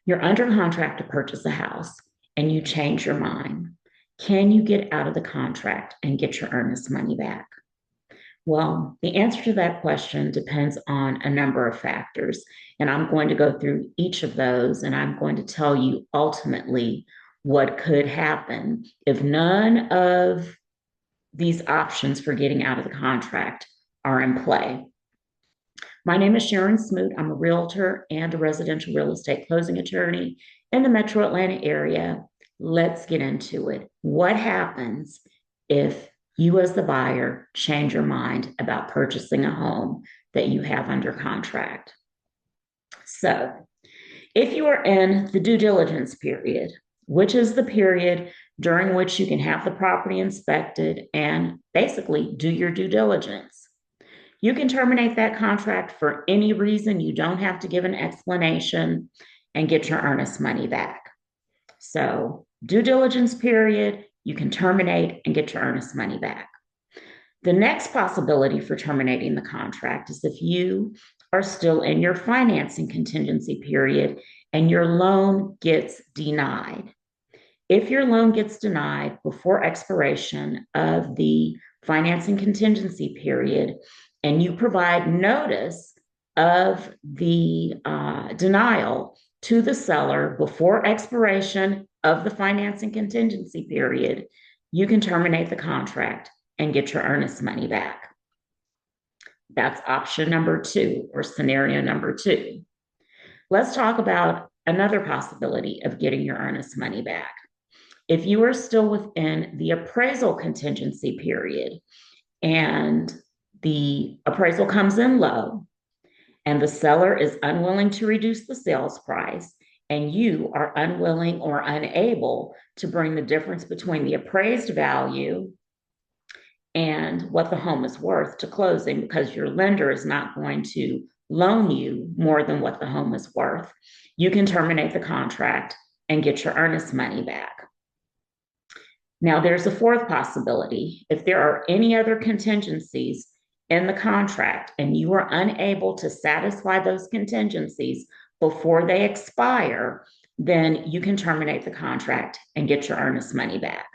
You're under contract to purchase a house and you change your mind. Can you get out of the contract and get your earnest money back? Well, the answer to that question depends on a number of factors. And I'm going to go through each of those and I'm going to tell you ultimately what could happen if none of these options for getting out of the contract are in play. My name is Sharon Smoot. I'm a realtor and a residential real estate closing attorney in the metro Atlanta area. Let's get into it. What happens if you, as the buyer, change your mind about purchasing a home that you have under contract? So, if you are in the due diligence period, which is the period during which you can have the property inspected and basically do your due diligence, you can terminate that contract for any reason. You don't have to give an explanation and get your earnest money back. So, due diligence period, you can terminate and get your earnest money back. The next possibility for terminating the contract is if you are still in your financing contingency period and your loan gets denied. If your loan gets denied before expiration of the financing contingency period and you provide notice of the denial to the seller before expiration of the financing contingency period, you can terminate the contract and get your earnest money back. That's option number two, or scenario number two. Let's talk about another possibility of getting your earnest money back. If you are still within the appraisal contingency period and the appraisal comes in low and the seller is unwilling to reduce the sales price, and you are unwilling or unable to bring the difference between the appraised value and what the home is worth to closing, because your lender is not going to loan you more than what the home is worth, you can terminate the contract and get your earnest money back. Now, there's a fourth possibility. If there are any other contingencies in the contract and you are unable to satisfy those contingencies before they expire, then you can terminate the contract and get your earnest money back.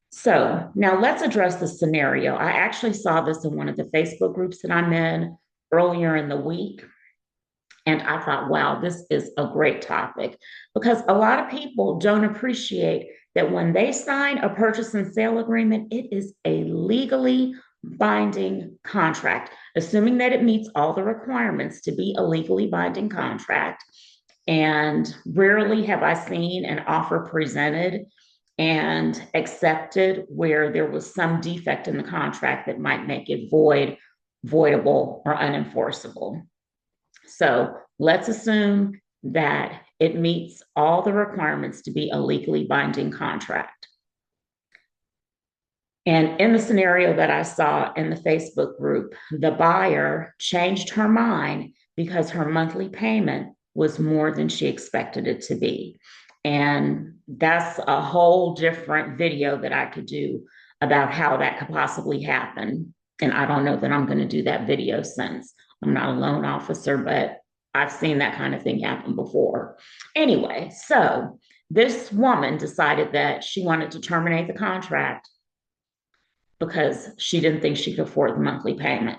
So now let's address the scenario. I actually saw this in one of the Facebook groups that I'm in earlier in the week. And I thought, wow, this is a great topic, because a lot of people don't appreciate that when they sign a purchase and sale agreement, it is a legally binding contract, assuming that it meets all the requirements to be a legally binding contract. And rarely have I seen an offer presented and accepted where there was some defect in the contract that might make it voidable, or unenforceable. So let's assume that it meets all the requirements to be a legally binding contract. And in the scenario that I saw in the Facebook group, the buyer changed her mind because her monthly payment was more than she expected it to be. And that's a whole different video that I could do about how that could possibly happen. And I don't know that I'm going to do that video, since I'm not a loan officer, but I've seen that kind of thing happen before. Anyway, so this woman decided that she wanted to terminate the contract because she didn't think she could afford the monthly payment.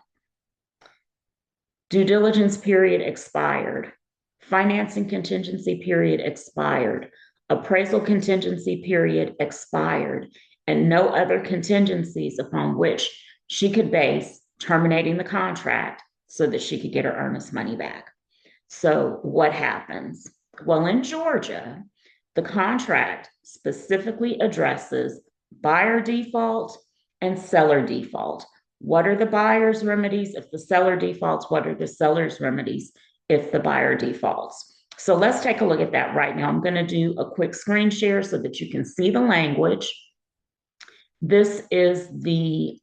Due diligence period expired. Financing contingency period expired. Appraisal contingency period expired. And no other contingencies upon which she could base terminating the contract so that she could get her earnest money back. So what happens? Well, in Georgia, the contract specifically addresses buyer default and seller default. What are the buyer's remedies if the seller defaults? What are the seller's remedies if the buyer defaults? So let's take a look at that right now. I'm going to do a quick screen share so that you can see the language. This is the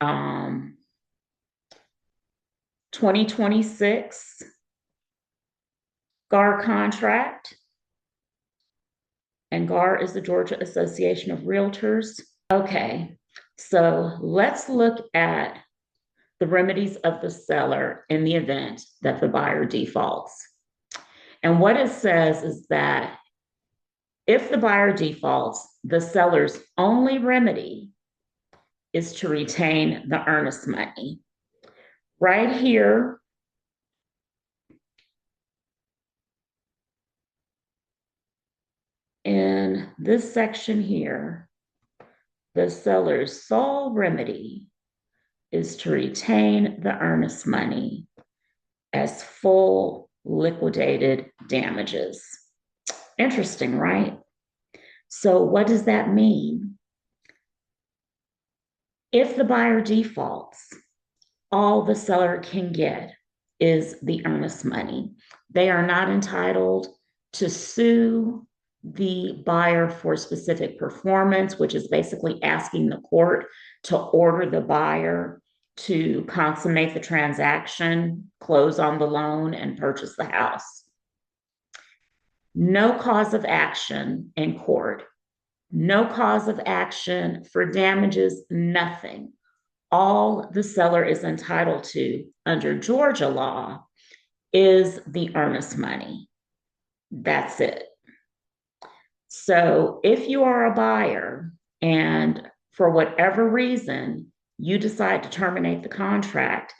2026 GAR contract. And GAR is the Georgia Association of Realtors. Okay, so let's look at the remedies of the seller in the event that the buyer defaults. And what it says is that if the buyer defaults, the seller's only remedy is to retain the earnest money. Right here, in this section here, the seller's sole remedy is to retain the earnest money as full liquidated damages. Interesting, right? So, what does that mean? If the buyer defaults, all the seller can get is the earnest money. They are not entitled to sue the buyer for specific performance, which is basically asking the court to order the buyer to consummate the transaction, close on the loan, and purchase the house. No cause of action in court, no cause of action for damages, nothing. All the seller is entitled to under Georgia law is the earnest money. That's it. So if you are a buyer and for whatever reason you decide to terminate the contract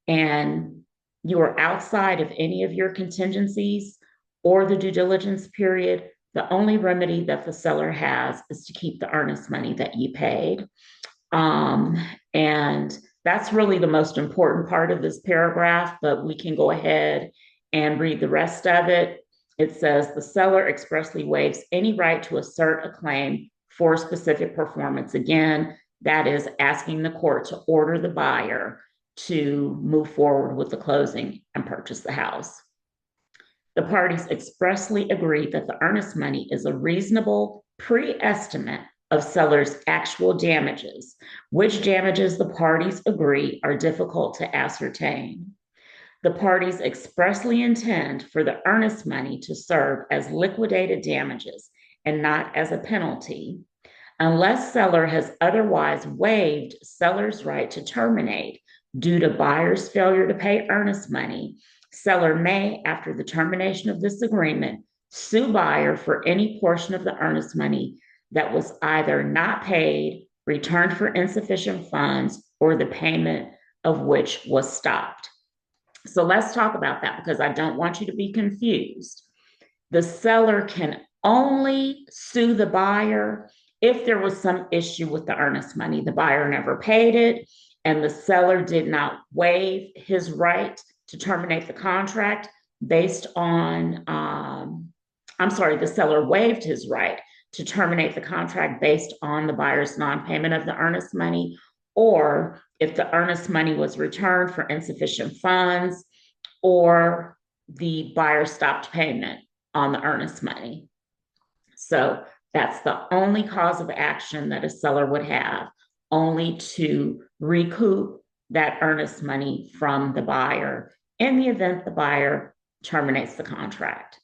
and you are outside of any of your contingencies or the due diligence period, the only remedy that the seller has is to keep the earnest money that you paid. And that's really the most important part of this paragraph, but we can go ahead and read the rest of it. It says the seller expressly waives any right to assert a claim for specific performance. Again, that is asking the court to order the buyer to move forward with the closing and purchase the house. The parties expressly agree that the earnest money is a reasonable pre-estimate of seller's actual damages, which damages the parties agree are difficult to ascertain. The parties expressly intend for the earnest money to serve as liquidated damages and not as a penalty. Unless seller has otherwise waived seller's right to terminate due to buyer's failure to pay earnest money, seller may, after the termination of this agreement, sue buyer for any portion of the earnest money that was either not paid, returned for insufficient funds, or the payment of which was stopped. So let's talk about that because I don't want you to be confused. The seller can only sue the buyer if there was some issue with the earnest money. The buyer never paid it, and the seller did not waive his right to terminate the contract based on, the seller waived his right to terminate the contract based on the buyer's non-payment of the earnest money, or if the earnest money was returned for insufficient funds, or the buyer stopped payment on the earnest money. So that's the only cause of action that a seller would have, only to recoup that earnest money from the buyer in the event the buyer terminates the contract.